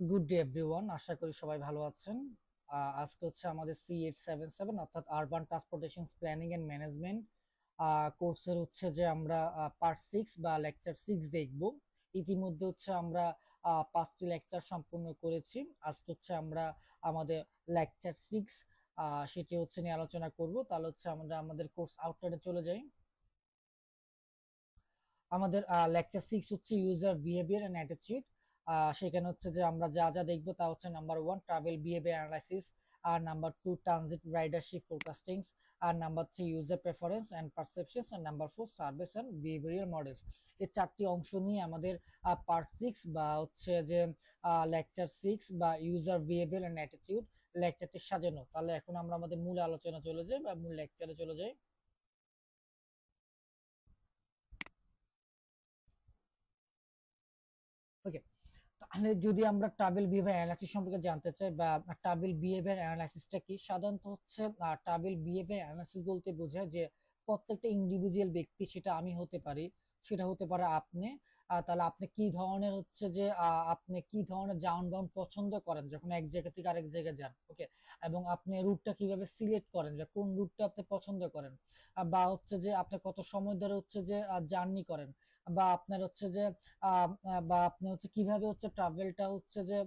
Good day everyone, আশা করি সবাই ভালো আছেন। আজকে হচ্ছে আমাদের C877 অর্থাৎ urban transportation planning and management কোর্সের হচ্ছে যে আমরা পার্ট 6 বা লেকচার 6 দেখব। ইতিমধ্যে হচ্ছে আমরা 5টি লেকচার সম্পূর্ণ করেছি। আজকে হচ্ছে আমরা আমাদের লেকচার 6 সেটি হচ্ছে নিয়ে আলোচনা করব। তাহলে হচ্ছে আমরা আমাদের কোর্স আউটলাইনে চলে যাই। আমাদের লেকচার 6 হচ্ছে ইউজার বিহেভিয়ার এন্ড অ্যাটিটিউড। সেখানে হচ্ছে যে আমরা যা যা দেখবো তা হচ্ছে নাম্বার 1 ট্রাভেল বিহেভিয়ার অ্যানালাইসিস, আর নাম্বার 2 ট্রানজিট রাইডারশিপ ফোরকাস্টিংস, আর number 3 user preference and perceptions, আর number 4 service and behavioural models. এই চারটি অংশ নিয়ে আমাদের পার্ট 6 বা হচ্ছে যে লেকচার 6 বা ইউজার বিহেভিয়ার এন্ড অ্যাটিটিউড লেকচারটি সাজানো। তাহলে এখন আমরা আমাদের মূল আলোচনা চলে যাই বা মূল লেকচারে চলে যাই। ওকে, তাহলে যদি আমরা ট্রাভেল বিহেভিয়ার অ্যানালাইসিস সম্পর্কে জানতে চাই বা ট্রাভেল বিহেভিয়ার অ্যানালাইসিসটা কি, সাধারণত হচ্ছে ট্রাভেল বিহেভিয়ার অ্যানালাইসিস বলতে বোঝায় যে প্রত্যেকটা ইন্ডিভিজুয়াল ব্যক্তি, সেটা আমি হতে পারি, সেটা হতে পারে আপনি। তাহলে আপনি কি ধরনের হচ্ছে যে আপনি কি ধরনের যানবাহন পছন্দ করেন যখন এক জায়গা থেকে আরেক জায়গায় যান। ওকে, এবং আপনি রুটটা কিভাবে সিলেক্ট করেন, যে কোন রুটটা আপনি পছন্দ করেন, বা হচ্ছে যে আপনি কত সময় ধরে হচ্ছে যে জার্নি করেন, বা আপনার হচ্ছে যে বা আপনি হচ্ছে কিভাবে হচ্ছে ট্রাভেলটা হচ্ছে যে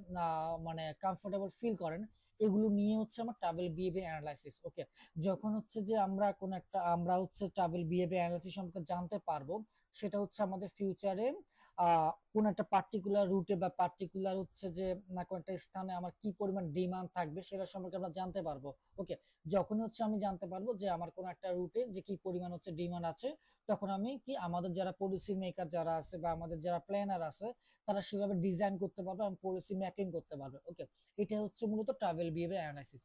মানে কমফোর্টেবল ফিল করেন। এগুলো নিয়ে হচ্ছে আমার ট্রাভেল বিহেভিয়ার অ্যানালাইসিস। ওকে, যখন হচ্ছে যে আমরা হচ্ছে ট্রাভেল বিহেভিয়ার অ্যানালাইসিস সম্পর্কে জানতে পারবো, সেটা হচ্ছে আমাদের ফিউচারে কোন একটা পার্টিকুলার রুটে বা পার্টিকুলার হচ্ছে যে কোন একটা স্থানে আমার কি পরিমাণ ডিমান্ড থাকবে সেটা সম্পর্কে আমরা জানতে পারবো। ওকে, যখন হচ্ছে আমি জানতে পারবো যে আমার কোন একটা রুটে যে কি পরিমাণ হচ্ছে ডিমান্ড আছে, তখন আমি কি আমাদের যারা পলিসি মেকার যারা আছে বা আমাদের যারা প্ল্যানার আছে, তারা সেভাবে ডিজাইন করতে পারবে এবং পলিসি মেকিং করতে পারবে। ওকে, এটা হচ্ছে মূলত ট্রাভেল বিহেভিয়ার অ্যানালাইসিস।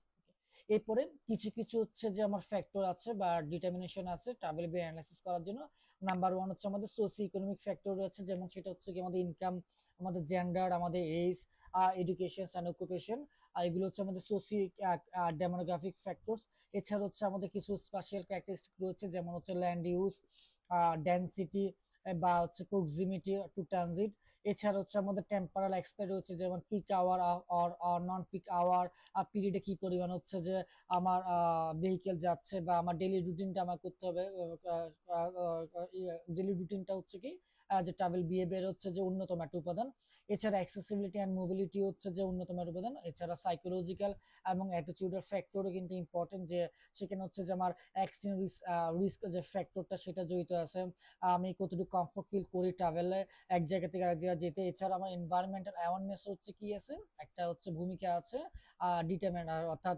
এরপরে কিছু কিছু হচ্ছে যে আমার ফ্যাক্টর আছে বা ডিটারমিনেশন আছে ট্রাভেল বিহেভিয়ার অ্যানালাইসিস করার জন্য। নাম্বার 1 হচ্ছে আমাদের সোশিও ইকোনমিক ফ্যাক্টর রয়েছে, যেমন সেটা হচ্ছে কি আমাদের ইনকাম, আমাদের জেন্ডার, আমাদের এজ, এডুকেশন এন্ড অকুপেশন। এগুলো হচ্ছে আমাদের সোশিও ডেমোগ্রাফিক ফ্যাক্টরস। এছাড়া হচ্ছে আমাদের কিছু স্পেশাল ক্যারেক্টারিস্টিক রয়েছে, যেমন হচ্ছে ল্যান্ড ইউজ, ডেনসিটি, বা হচ্ছে প্রক্সিমিটি টু ট্রানজিট। এছাড়া হচ্ছে আমাদের টেম্পারাল এক্সপায়ার রয়েছে, যেমন পিক আওয়ার আর নন পিক আওয়ার পিরিয়ডে কি পরিমাণ হচ্ছে যে আমার ভেহিকেল যাচ্ছে বা আমার ডেইলি রুটিনটা আমার করতে হবে। ডেইলি রুটিনটা হচ্ছে কি যে ট্রাভেল বিহেভিয়ার হচ্ছে যে অন্যতম একটা উপাদান। এছাড়া অ্যাক্সেসিবিলিটি অ্যান্ড মোবিলিটি হচ্ছে যে অন্যতম একটা উপাদান। এছাড়া সাইকোলজিক্যাল এবং অ্যাটিটিউডাল ফ্যাক্টরও কিন্তু ইম্পর্টেন্ট, যে সেখানে হচ্ছে যে আমার অ্যাক্সিডেন্ট রিস্ক যে ফ্যাক্টরটা সেটা জড়িত আছে। আমি কতটুকু কমফোর্ট ফিল করি ট্রাভেলে এক জায়গা থেকে আরেক জায়গায় যেতে। এছাড়া আমার এনভায়রনমেন্টাল অ্যাওয়ারনেস হচ্ছে কি আছে, একটা হচ্ছে ভূমিকা আছে ডিটারমিন অর্থাৎ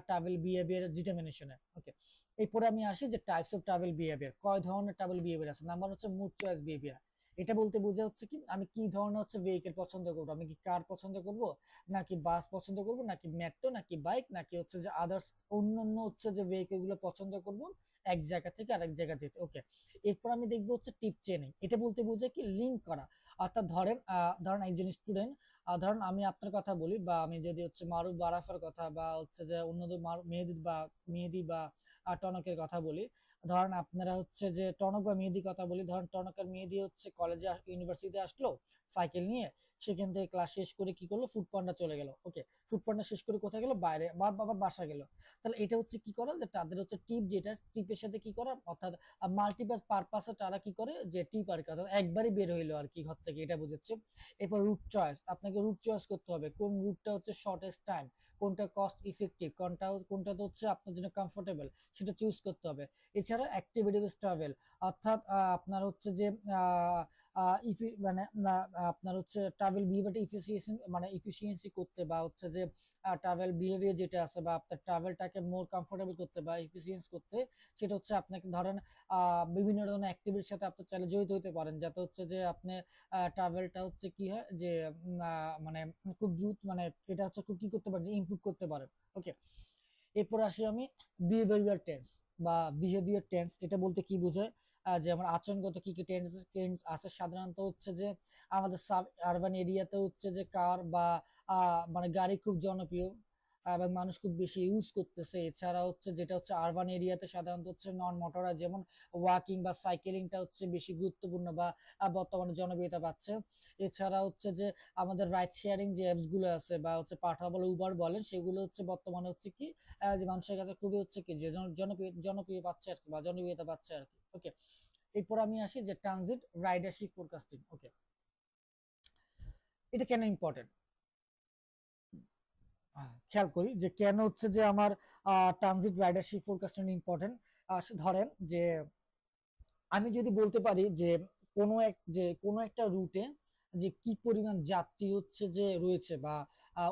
ট্রাভেল বিহেভিয়ার ডিটারমিনেশনে। ওকে, এরপরে আমি আসি যে টাইপস অফ ট্রাভেল বিহেভিয়ার, কয় ধরনের ট্রাভেল বিহেভিয়ার আছে। নাম্বার হচ্ছে মুড চয়েস বিহেভিয়ার। এটা বলতে বোঝা হচ্ছে কি আমি কি ধরনের হচ্ছে ভেহিকেল পছন্দ করবো, আমি কি কার পছন্দ করব, নাকি বাস পছন্দ করব, নাকি মেট্রো, নাকি বাইক, নাকি হচ্ছে যে আদার্স অন্যান্য হচ্ছে যে ভেহিকেল গুলো পছন্দ করব এক জায়গা থেকে আরেক জায়গা যেতে। ওকে, এরপর আমি দেখবো হচ্ছে টিপ চেনিং। এটা বলতে বোঝায় কি লিঙ্ক করা। অর্থাৎ ধরেন একজন স্টুডেন্ট, ধরেন আমি আপনার কথা বলি, বা আমি যদি হচ্ছে মারুফ বারাফার কথা বা হচ্ছে যে অন্যদের মেহেদি বা টনকের কথা বলি। ধরেন আপনারা হচ্ছে যে টনক বা মেহেদি কথা বলি, ধরেন টনকের মেহেদি হচ্ছে কলেজে ইউনিভার্সিটিতে আসলো সাইকেল নিয়ে, সেখান থেকে ক্লাস শেষ করে কি করলো, ফুডপান্ডা চলে গেল। ওকে, ফুডপান্ডা শেষ করে কোথায় গেল, বাইরে বাবার বাসা গেল। তাহলে এটা হচ্ছে কি করা, যে তাদের হচ্ছে টিপ, যেটা টিপের সাথে কি করা, অর্থাৎ মাল্টিপাস পারপাসে তারা কি করে, যে টিপ আর কি, অর্থাৎ একবারই বের হইলো আর কি ঘর থেকে, এটা বুঝেছে। এরপর রুট চয়েস, আপনাকে রুট চয়েস করতে হবে, কোন রুটটা হচ্ছে শর্টেস্ট টাইম, কোনটা কস্ট ইফেক্টিভ, কোনটা তো হচ্ছে আপনার জন্য কমফোর্টেবল, সেটা চুজ করতে হবে। এছাড়া অ্যাক্টিভিটি বেস ট্রাভেল, অর্থাৎ আপনার হচ্ছে যে মানে আপনার হচ্ছে ট্রাভেল বিহেভিয়ারটা ইফিসিয়েন্সি করতে, বা হচ্ছে যে ট্রাভেল বিহেভিয়ার যেটা আছে, বা আপনার ট্রাভেলটাকে মোর কমফোর্টেবল করতে বা ইফিসিয়েন্স করতে, সেটা হচ্ছে আপনাকে ধরেন বিভিন্ন ধরনের অ্যাক্টিভিটির সাথে আপনি চাইলে জড়িত হতে পারেন, যাতে হচ্ছে যে আপনি ট্রাভেলটা হচ্ছে কি হয় যে মানে খুব দ্রুত, মানে এটা হচ্ছে খুব কি করতে পারেন, যে ইমপ্রুভ করতে পারেন। ওকে, এরপর আসি আমি বিহেভিয়ার টেন্স বা বিহেভিয়ার টেন্স। এটা বলতে কি বোঝায়, যে আমার আচরণগত কি কি টেন্স টেন্স আছে। সাধারণত হচ্ছে যে আমাদের সাব আরবান এরিয়াতে হচ্ছে যে কার বা মানে গাড়ি খুব জনপ্রিয়, এবং মানুষ খুব বেশি ইউজ করতেছে। এছাড়া হচ্ছে যেটা হচ্ছে আরবান এরিয়াতে সাধারণত হচ্ছে নন মোটরাইজ যেমন ওয়াকিং বা সাইকেলিংটা হচ্ছে বেশি গুরুত্বপূর্ণ বা বর্তমানে জনপ্রিয়তা পাচ্ছে। এছাড়া হচ্ছে যে আমাদের রাইড শেয়ারিং যে অ্যাপস গুলো আছে বা হচ্ছে পাঠা বলে উবার বলেন, সেগুলো হচ্ছে বর্তমানে হচ্ছে কি যে মানুষের কাছে খুবই হচ্ছে কি যে জনপ্রিয় পাচ্ছে আর কি, বা জনপ্রিয়তা পাচ্ছে আর কি। ওকে, এরপর আমি আসি যে ট্রানজিট রাইডারশিপ ফোরকাস্টিং। ওকে, এটা কেন ইম্পর্টেন্ট খেয়াল করি যে কেন হচ্ছে যে আমার ট্রানজিট রাইডারশিপ ফোরকাস্টিং ইম্পর্টেন্ট। ধরেন যে আমি যদি বলতে পারি যে কোনো একটা রুটে যে কি পরিমাণ যাত্রী হচ্ছে যে রয়েছে বা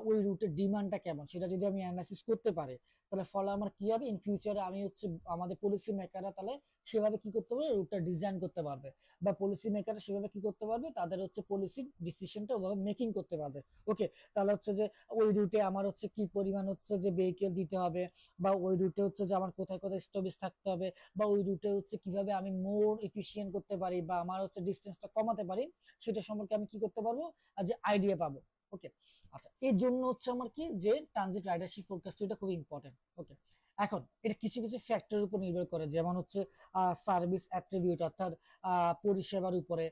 ওই রুটের ডিমান্ডটা কেমন, সেটা যদি আমি অ্যানালাইসিস করতে পারি, তাহলে ফলে আমার কি হবে, ইন ফিউচারে আমি হচ্ছে আমাদের পলিসি মেকাররা তাহলে সেভাবে কি করতে পারবে, রুটটা ডিজাইন করতে পারবে, বা পলিসি মেকাররা সেভাবে কি করতে পারবে, তাদের হচ্ছে পলিসি ডিসিশনটা ওভাবে মেকিং করতে পারবে। ওকে, তাহলে হচ্ছে যে ওই রুটে আমার হচ্ছে কি পরিমাণ হচ্ছে যে ভেহিকেল দিতে হবে, বা ওই রুটে হচ্ছে যে আমার কোথায় কোথায় স্টপেজ থাকতে হবে, বা ওই রুটে হচ্ছে কিভাবে আমি মোর এফিসিয়েন্ট করতে পারি বা আমার হচ্ছে ডিস্টেন্সটা কমাতে পারি, সেটা সম্পর্কে আমি কি করতে পারবো, যে আইডিয়া পাবো। ওকে, আচ্ছা, এর জন্য হচ্ছে আমার কি যে ট্রানজিট রাইডারশিপ ফোরকাস্ট এটা খুব ইম্পর্টেন্ট। ওকে, এখন এটা কিছু কিছু ফ্যাক্টরের উপর নির্ভর করে, যেমন হচ্ছে সার্ভিস অ্যাট্রিবিউট অর্থাৎ পরিষেবার উপরে,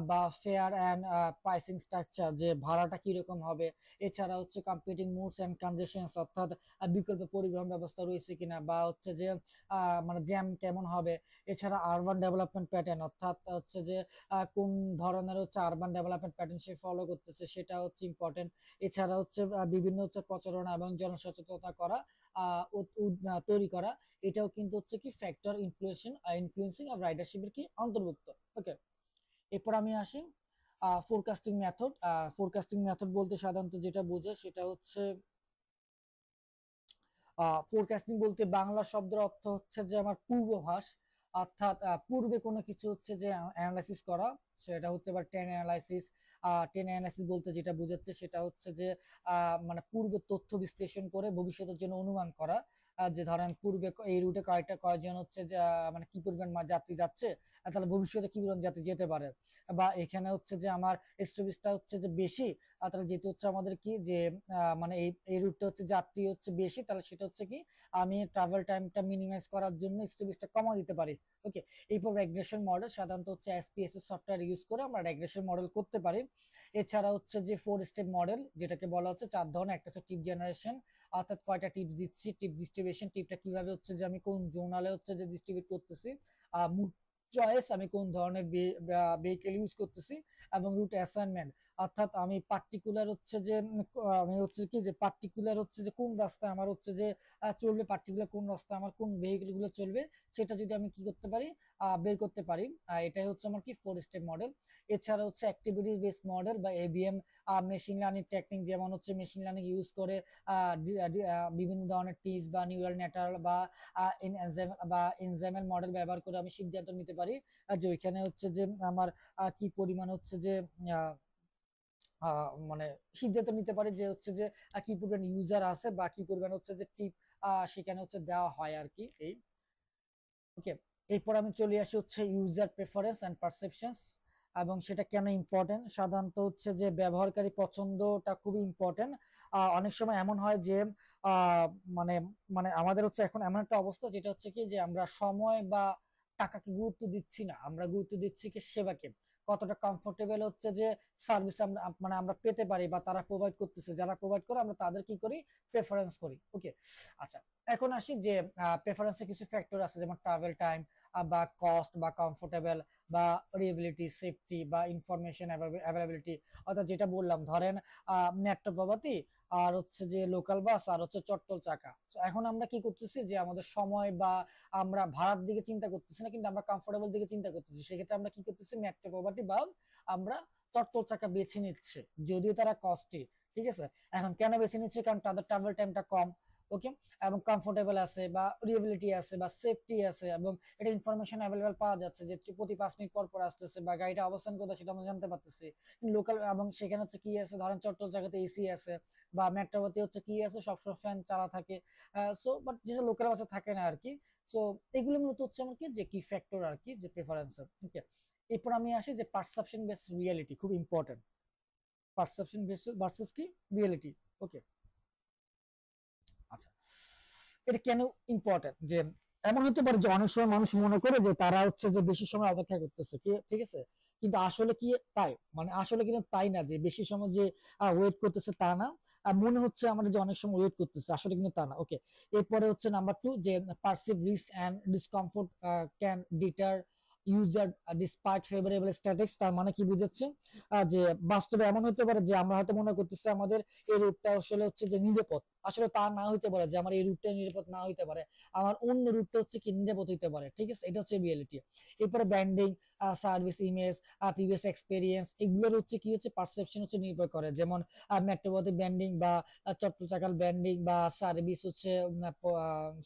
বা ফেয়ার অ্যান্ড প্রাইসিং স্ট্রাকচার যে ভাড়াটা কিরকম হবে, এছাড়া হচ্ছে কম্পিটিং মুডস অ্যান্ড কনজেশনস অর্থাৎ বিকল্প পরিবহন ব্যবস্থা রয়েছে কিনা, বা হচ্ছে যে মানে জ্যাম কেমন হবে, এছাড়া আরবান ডেভেলপমেন্ট প্যাটার্ন অর্থাৎ হচ্ছে যে কোন ধরনের হচ্ছে আরবান ডেভেলপমেন্ট প্যাটার্ন সে ফলো করতেছে, সেটা হচ্ছে ইম্পর্টেন্ট। এছাড়া হচ্ছে বিভিন্ন হচ্ছে প্রচারণা এবং জনসচেতনতা করা, তৈরি করা, এটাও কিন্তু হচ্ছে কি ফ্যাক্টর ইনফ্লুয়েন্সিং অফ রাইডারশিপের কি অন্তর্ভুক্ত। ওকে, এরপর আমি আসি ফোরকাস্টিং মেথড। ফোরকাস্টিং মেথড বলতে সাধারণত যেটা বোঝে সেটা হচ্ছে ফোরকাস্টিং বলতে বাংলা শব্দের অর্থ হচ্ছে যে আমার পূর্বাভাস, অর্থাৎ পূর্বে কোনো কিছু হচ্ছে যে অ্যানালাইসিস করা, সেটা হতে পারে ট্রেন অ্যানালাইসিস। ট্রেন অ্যানালাইসিস বলতে যেটা বোঝাচ্ছে সেটা হচ্ছে যে মানে পূর্বে তথ্য বিশ্লেষণ করে ভবিষ্যতের জন্য অনুমান করা, যে ধরেন পূর্বে এই রুটে কয়জন হচ্ছে যে মানে কি পরিমাণ যাত্রী যাচ্ছে, তাহলে ভবিষ্যতে কি পরিমাণ যাত্রী যেতে পারে, বা এখানে হচ্ছে যে আমার স্টপেজটা হচ্ছে যে বেশি, তাহলে যেহেতু হচ্ছে আমাদের কি যে মানে এই রুটটা হচ্ছে যাত্রী হচ্ছে বেশি, তাহলে সেটা হচ্ছে কি আমি ট্রাভেল টাইমটা মিনিমাইজ করার জন্য স্টপেজটা কমা দিতে পারি। ওকে, এরপর রেগ্রেশন মডেল সাধারণত হচ্ছে এসপিএস সফটওয়্যার ইউজ করে আমরা রেগ্রেশন মডেল করতে পারি। এছাড়া হচ্ছে যে 4 স্টেপ মডেল যেটাকে বলা হচ্ছে 4 ধরনের, একটা হচ্ছে টিপ জেনারেশন অর্থাৎ কয়টা টিপস দিচ্ছি, টিপ ডিস্ট্রিবিউশন, টিপটা কিভাবে হচ্ছে যে আমি কোন জোনালে হচ্ছে যে ডিস্ট্রিবিউট করতেছি, মুড চয়েস আমি কোন ধরনের ভেহিকেল ইউজ করতেছি, এবং রুট অ্যাসাইনমেন্ট অর্থাৎ আমি পার্টিকুলার হচ্ছে যে আমি হচ্ছে কি যে পার্টিকুলার হচ্ছে যে কোন রাস্তায় আমার হচ্ছে যে চলবে, পার্টিকুলার কোন রাস্তায় আমার কোন ভেহিকেল গুলো চলবে, সেটা যদি আমি কি করতে পারি, বের করতে পারি। এটাই হচ্ছে আমার কি 4 স্টেপ মডেল। এছাড়া হচ্ছে অ্যাক্টিভিটিস বেসড মডেল বা এবিএম, মেশিন লার্নিং টেকনিক, যেমন হচ্ছে মেশিন লার্নিং ইউজ করে বিভিন্ন ধরনের টিজ বা নিউরাল নেটওয়ার্ক বা এনজাইমাল মডেল ব্যবহার করে আমি সিদ্ধান্ত নিতে পারি যে ওইখানে হচ্ছে যে আমার কি পরিমাণ হচ্ছে যে আহ, মানে সিদ্ধান্ত নিতে পারে যে হচ্ছে যে কি পরিমাণ ইউজার আছে বা কি পরিমাণ হচ্ছে যে টিপ সেখানে হচ্ছে দেওয়া হয় আর কি এই। ওকে, এরপর আমি চলে আসি হচ্ছে ইউজার প্রেফারেন্স এন্ড পারসেপশনস, এবং সেটা কেন ইম্পর্টেন্ট, সাধারণত হচ্ছে যে ব্যবহারকারী পছন্দটা খুবই ইম্পর্টেন্ট। অনেক সময় এমন হয় যে আহ, মানে মানে আমাদের হচ্ছে এখন এমন একটা অবস্থা যেটা হচ্ছে কি যে আমরা সময় বা টাকাকে গুরুত্ব দিচ্ছি না, আমরা গুরুত্ব দিচ্ছি কি সেবাকে, কতটা কমফোর্টেবল হচ্ছে যে সার্ভিস আমরা মানে আমরা পেতে পারি বা তারা প্রোভাইড করতেছে, যারা প্রোভাইড করে আমরা তাদের কি করি, প্রেফারেন্স করি। ওকে, আচ্ছা, এখন আসি যে প্রেফারেন্সে কিছু ফ্যাক্টর আছে যেমন ট্রাভেল টাইম বা কস্ট বা কমফোর্টেবল বা রিয়েবিলিটি, সেফটি বা ইনফরমেশন অ্যাভেলেবিলিটি। অর্থাৎ যেটা বললাম ধরেন মেট্রো প্রভাতী আর হচ্ছে যে লোকাল বাস আর হচ্ছে চট্টল চাকা। তো এখন আমরা কি করতেছি যে আমাদের সময় বা আমরা ভাড়ার দিকে চিন্তা করতেছি না, কিন্তু আমরা কমফোর্টেবল দিকে চিন্তা করতেছি, সেক্ষেত্রে আমরা কি করতেছি, মেট্রো প্রভাতী বা আমরা চট্টল চাকা বেছে নিচ্ছে, যদিও তারা কস্টলি। ঠিক আছে, এখন কেন বেছে নিচ্ছে, কারণ তাদের ট্রাভেল টাইমটা কম। ওকে, এবং কমফোর্টেবল আছে বা রিয়েবিলিটি আছে বা সেফটি আছে, এবং এটা ইনফরমেশন অ্যাভেলেবল পাওয়া যাচ্ছে যে প্রতি 5 মিনিট পর পর আসতেছে বা গাড়িটা অবস্থান কোথায় সেটা আমরা জানতে পারতেছি লোকাল। এবং সেখানে হচ্ছে কি আছে, ধরেন চট্টল জায়গাতে এসি আছে, বা মেট্রোতে হচ্ছে কি আছে সবসময় ফ্যান চালা থাকে। সো বাট যেটা লোকাল বাসে থাকে না আর কি। সো এগুলো মূলত হচ্ছে আমার কি যে কি ফ্যাক্টর আর কি যে প্রেফারেন্স। ওকে, এরপর আমি আসি যে পারসেপশন বেস রিয়েলিটি, খুব ইম্পর্টেন্ট। পারসেপশন বেস ভার্সেস কি রিয়েলিটি। ওকে, এটা কেন ইম্পর্টেন্ট? যে এমন হতে পারে যে অনেক সময় মানুষ মনে করে যে তারা হচ্ছে যে বেশি সময় অপেক্ষা করতেছে, ঠিক আছে, কিন্তু আসলে কি তাই? মানে আসলে কিন্তু তাই না যে বেশি সময় যে ওয়েট করতেছে তা না। মনে হচ্ছে আমাদের যে অনেক সময় ওয়েট করতেছে, আসলে কিন্তু তা না। ওকে, এরপরে হচ্ছে নাম্বার 2, যে perceive risk and discomfort can deter user despite favourable statics. তার মানে কি বুঝাচ্ছে? যে বাস্তবে এমন হতে পারে যে আমরা হয়তো মনে করতেছি আমাদের এই রুটটা আসলে হচ্ছে যে নিরাপদ, আসলে তা না হইতে পারে, যে আমার এই রুটটা নিরাপদ না হইতে পারে, আমার অন্য রুটটা হচ্ছে কি নিরাপদ হইতে পারে, ঠিক আছে, এটা হচ্ছে রিয়েলিটি। এরপরে branding, service image, previous experience, এগুলোর হচ্ছে কি হচ্ছে পারসেপশন হচ্ছে নির্ভর করে। যেমন মেট্রোপথে ব্যান্ডিং বা চট্ট চাকার ব্যান্ডিং বা সার্ভিস হচ্ছে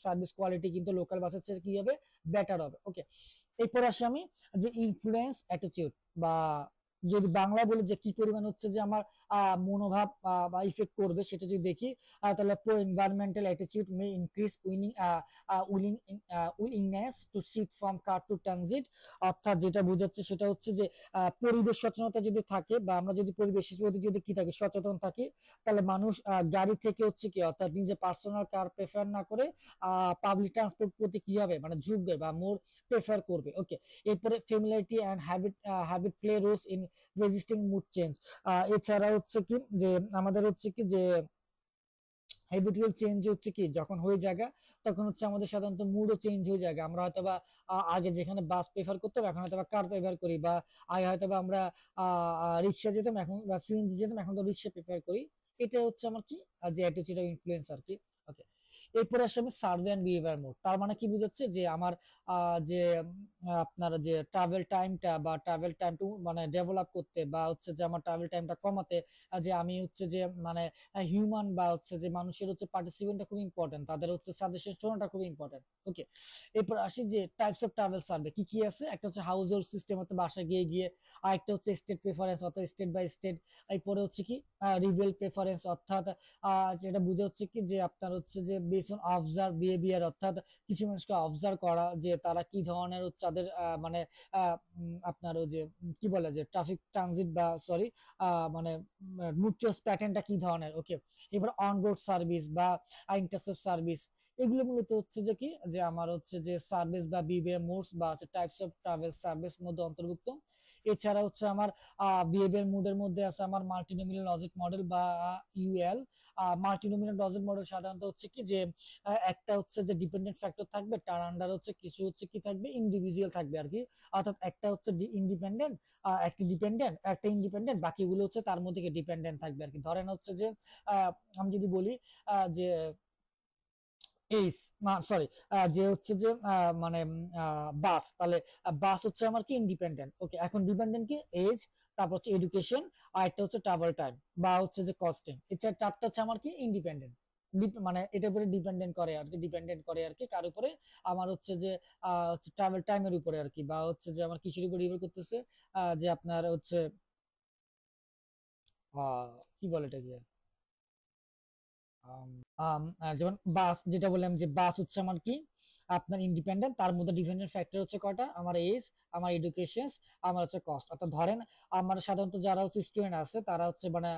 সার্ভিস কোয়ালিটি কিন্তু লোকাল বাসের চেয়ে কি হবে, বেটার হবে। ওকে, এরপর আসি আমি যে ইনফ্লুয়েন্স অ্যাটিটিউড, বা যদি বাংলা বলি যে কি পরিমাণ হচ্ছে যে আমার মনোভাব বা ইফেক্ট করবে, সেটা যদি দেখি তাহলে pro environmental attitude may increase willing willingness to shift from car to transit. অর্থাৎ যেটা বোঝাচ্ছে সেটা হচ্ছে যে পরিবেশ সচেতনতা যদি থাকে, বা আমরা যদি পরিবেশের প্রতি যদি কি থাকি, সচেতন থাকি, তাহলে মানুষ গাড়ি থেকে হচ্ছে কি, অর্থাৎ নিজে পার্সোনাল কার প্রেফার না করে পাবলিক ট্রান্সপোর্ট প্রতি কি হবে, মানে ঝুঁকবে বা মোর প্রেফার করবে। ওকে, এরপরে familiarity and habit play roles in resisting mood change. এছাড়া হচ্ছে কি যে আমাদের হচ্ছে কি যে হ্যাবিচুয়াল চেঞ্জ হচ্ছে কি যখন হয়ে যায়, তখন হচ্ছে আমাদের সাধারণত মুডও চেঞ্জ হয়ে যায়। আমরা হয়তো বা আগে যেখানে বাস প্রেফার করতাম, এখন হয়তো বা কার প্রেফার করি, বা আগে হয়তো বা আমরা রিক্সা যেতাম, এখন বা সিএনজি যেতাম, এখন তো রিক্সা প্রেফার করি। এটা হচ্ছে আমার কি যে অ্যাটিটিউড অফ ইনফ্লুয়েন্স আর কি। ওকে, এরপরে আসলে আমি সার্ভে এন্ড বিহেভিয়ার মোড। তার মানে কি বুঝাচ্ছে যে আমার যে আপনার যে ট্রাভেল টাইমটা বা ট্রাভেল টাইম টু মানে ডেভেলপ করতে, বা হচ্ছে যে আমার ট্রাভেল টাইমটা কমাতে, যে আমি হচ্ছে যে মানে হিউম্যান বা হচ্ছে যে মানুষের হচ্ছে পার্টিসিপেন্টটা খুব ইম্পর্টেন্ট, তাদের হচ্ছে সাজেশন শোনাটা খুব ইম্পর্টেন্ট। ওকে, এরপর আসি যে টাইপস অফ ট্রাভেল সার্ভে কি কি আছে। একটা হচ্ছে হাউস হোল্ড সিস্টেম, অর্থাৎ বাসা গিয়ে গিয়ে, আর একটা হচ্ছে স্টেট প্রেফারেন্স, অর্থাৎ স্টেট বাই স্টেট। এরপরে হচ্ছে কি রিভেল প্রেফারেন্স, অর্থাৎ যেটা বুঝে হচ্ছে কি যে আপনার হচ্ছে যে বেস অন অবজার্ভ বিহেভিয়ার, অর্থাৎ কিছু মানুষকে অবজার্ভ করা যে তারা কি ধরনের হচ্ছে তাদের মানে আপনার ওই যে কি বলে যে ট্রাফিক ট্রানজিট বা সরি মানে মুচুয়াস প্যাটার্নটা কি ধরনের। ওকে, এবার অনবোর্ড সার্ভিস বা ইন্টারসেপ্ট সার্ভিস, এগুলো মূলত হচ্ছে যে কি যে আমার হচ্ছে যে সার্ভিস বা বিহেভিয়ার মোডস বা টাইপস অফ ট্রাভেল সার্ভিস মধ্যে অন্তর্ভুক্ত। এছাড়া হচ্ছে আমার বিহেভিয়ার মোডের মধ্যে আছে আমার মাল্টিনোমিয়াল লজিক মডেল বা ইউএল। মাল্টিনোমিয়াল লজিক মডেল সাধারণত হচ্ছে কি যে একটা হচ্ছে যে ডিপেন্ডেন্ট ফ্যাক্টর থাকবে, তার আন্ডার হচ্ছে কিছু হচ্ছে কি থাকবে, ইন্ডিভিজুয়াল থাকবে আর কি। অর্থাৎ একটা হচ্ছে ইন্ডিপেন্ডেন্ট, একটা ডিপেন্ডেন্ট, একটা ইন্ডিপেন্ডেন্ট, বাকিগুলো হচ্ছে তার মধ্যে ডিপেন্ডেন্ট থাকবে আর কি। ধরেন হচ্ছে যে আমি যদি বলি যে এইস না সরি যে হচ্ছে যে মানে বাস, তাহলে বাস হচ্ছে আমার কি ইন্ডিপেন্ডেন্ট। ওকে, এখন ডিপেন্ডেন্ট কি এজ, তারপর হচ্ছে এডুকেশন, আর একটা হচ্ছে ট্রাভেল টাইম বা হচ্ছে যে কস্টিং। এছাড়া চারটা হচ্ছে আমার কি ইন্ডিপেন্ডেন্ট, মানে এটার উপরে ডিপেন্ডেন্ট করে আর কি, ডিপেন্ডেন্ট করে আর কি কার উপরে, আমার হচ্ছে যে ট্রাভেল টাইমের উপরে আর কি, বা হচ্ছে যে আমার কিসের উপর নির্ভর করতেছে, যে আপনার হচ্ছে কি বলে এটাকে যেমন বাস, যেটা বললাম যে বাস হচ্ছে আমার কি আপনার ইন্ডিপেন্ডেন্ট, তার মধ্যে ডিপেন্ডেন্ট ফ্যাক্টর হচ্ছে কয়টা, আমার এজ, আমার এডুকেশন, আমার হচ্ছে কস্ট। অর্থাৎ ধরেন আমার সাধারণত যারা হচ্ছে স্টুডেন্ট আছে, তারা হচ্ছে মানে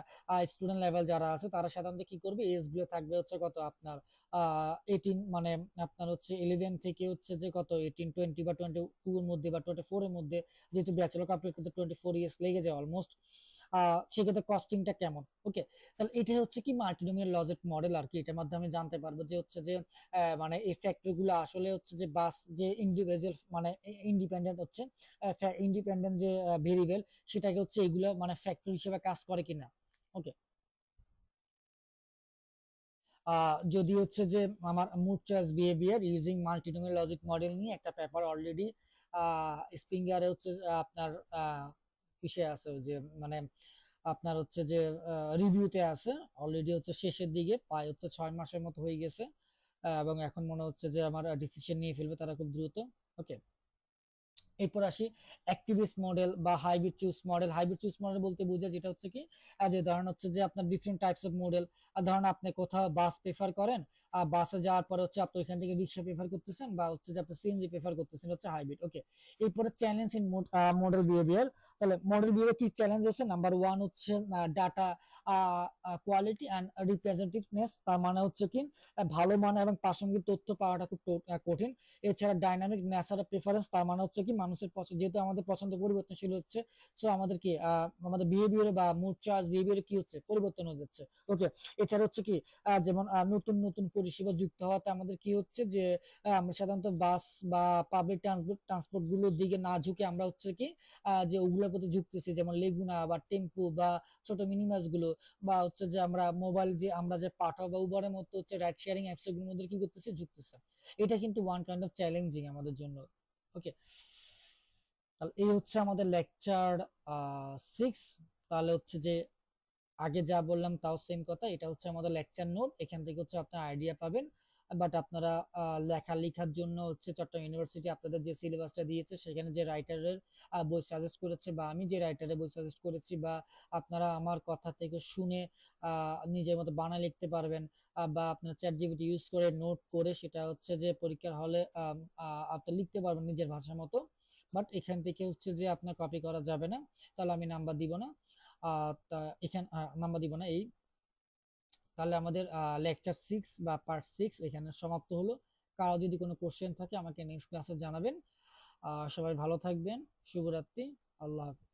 স্টুডেন্ট লেভেল যারা আছে, তারা সাধারণত কি করবে, এজ গুলো থাকবে হচ্ছে কত আপনার 18, মানে আপনার হচ্ছে 11 থেকে হচ্ছে যে কত 18, 20 বা 22 এর মধ্যে বা 24 এর মধ্যে, যেহেতু ব্যাচেলর কমপ্লিট করতে 24 ইয়ার্স লেগে যায় অলমোস্ট। সেক্ষেত্রে কস্টিংটা কেমন। ওকে, তাহলে এটা হচ্ছে কি মাল্টিনোমিয়াল লজিক মডেল আর কি। এটার মাধ্যমে জানতে পারবো যে হচ্ছে যে মানে এই ফ্যাক্টর গুলো আসলে হচ্ছে যে বাস যে ইন্ডিভিজুয়াল মানে ইন্ডিপেন্ডেন্ট হচ্ছে ইন্ডিপেন্ডেন্ট যে ভেরিয়েবল, সেটাকে হচ্ছে এগুলো মানে ফ্যাক্টর হিসেবে কাজ করে কিনা। ওকে, যদি হচ্ছে যে আমার mode choice behaviour using multinomial logit model নিয়ে একটা পেপার অলরেডি স্প্রিঙ্গারে হচ্ছে আপনার কিসে আছে ওই যে মানে আপনার হচ্ছে যে রিভিউতে আছে, অলরেডি হচ্ছে শেষের দিকে, প্রায় হচ্ছে 6 মাসের মতো হয়ে গেছে। এবং এখন মনে হচ্ছে যে আমার ডিসিশন নিয়ে ফেলবে তারা খুব দ্রুত। ওকে, এরপর আসি অ্যাক্টিভিস্ট মডেল বা hybrid choose model. Hybrid choose model বলতে বোঝায় যেটা হচ্ছে কি, যে ধরেন হচ্ছে যে আপনার ডিফারেন্ট টাইপস অফ মডেল। ধরেন আপনি কোথাও বাস প্রেফার করেন, আর বাসে যাওয়ার পরে হচ্ছে আপনি ওইখান থেকে রিক্সা প্রেফার করতেছেন, বা হচ্ছে যে আপনি সিএনজি প্রেফার করতেছেন, হচ্ছে হাইব্রিড। ওকে, এরপরে চ্যালেঞ্জ ইন মডেল বিহেভিয়ার। তাহলে মডেল বিহেভিয়ার কি চ্যালেঞ্জ হচ্ছে, নাম্বার ওয়ান হচ্ছে ডাটা কোয়ালিটি অ্যান্ড রিপ্রেজেন্টেটিভনেস। তার মানে হচ্ছে কি, ভালো মানে এবং প্রাসঙ্গিক তথ্য পাওয়াটা খুব কঠিন। এছাড়া ডাইনামিক ন্যাচারাল প্রেফারেন্স, তার মানে হচ্ছে কি মানুষের পছন্দ, যেহেতু আমাদের পছন্দ পরিবর্তনশীল হচ্ছে, সো আমাদের কি আমাদের বিহেভিয়ারে বা মুড চয়েস বিহেভিয়ারে কি হচ্ছে, পরিবর্তন হয়ে যাচ্ছে। ওকে, এছাড়া হচ্ছে কি, যেমন নতুন নতুন পরিষেবা যুক্ত হওয়াতে আমাদের কি হচ্ছে যে আমরা সাধারণত বাস বা পাবলিক ট্রান্সপোর্ট গুলোর দিকে না ঝুঁকে আমরা হচ্ছে কি যে ওগুলোর প্রতি ঝুঁকতেছি, যেমন লেগুনা বা টেম্পু বা ছোট মিনিবাস গুলো, বা হচ্ছে যে আমরা মোবাইল যে আমরা যে পাঠাও বা উবারের মতো হচ্ছে রাইড শেয়ারিং অ্যাপস এর মধ্যে কি করতেছি, ঝুঁকতেছে। এটা কিন্তু ওয়ান কাইন্ড অফ চ্যালেঞ্জিং আমাদের জন্য। ওকে, তাহলে এই হচ্ছে আমাদের লেকচার 6। তাহলে হচ্ছে যে আগে যা বললাম তাও সেম কথা, এটা হচ্ছে আমাদের লেকচার নোট, এখান থেকে হচ্ছে আপনার আইডিয়া পাবেন। বাট আপনারা লেখার জন্য হচ্ছে চট্টগ্রাম ইউনিভার্সিটি আপনাদের যে সিলেবাসটা দিয়েছে সেখানে যে রাইটারের বই সাজেস্ট করেছে, বা আমি যে রাইটারের বই সাজেস্ট করেছি, বা আপনারা আমার কথা থেকে শুনে নিজের মতো বানায় লিখতে পারবেন, বা আপনার চ্যাট জিপিটি ইউজ করে নোট করে সেটা হচ্ছে যে পরীক্ষার হলে আপনি লিখতে পারবেন নিজের ভাষার মতো। বাট এখান থেকে হচ্ছে যে আপনার কপি করা যাবে না, তাহলে আমি নাম্বার দিব না। তা এখানে নাম্বার দিব না। এই তাহলে আমাদের লেকচার 6 বা পার্ট 6 এখানে সমাপ্ত হলো। কারো যদি কোনো কোশ্চেন থাকে আমাকে নেক্সট ক্লাসে জানাবেন। সবাই ভালো থাকবেন। শুভরাত্রি। আল্লাহ হাফেজ।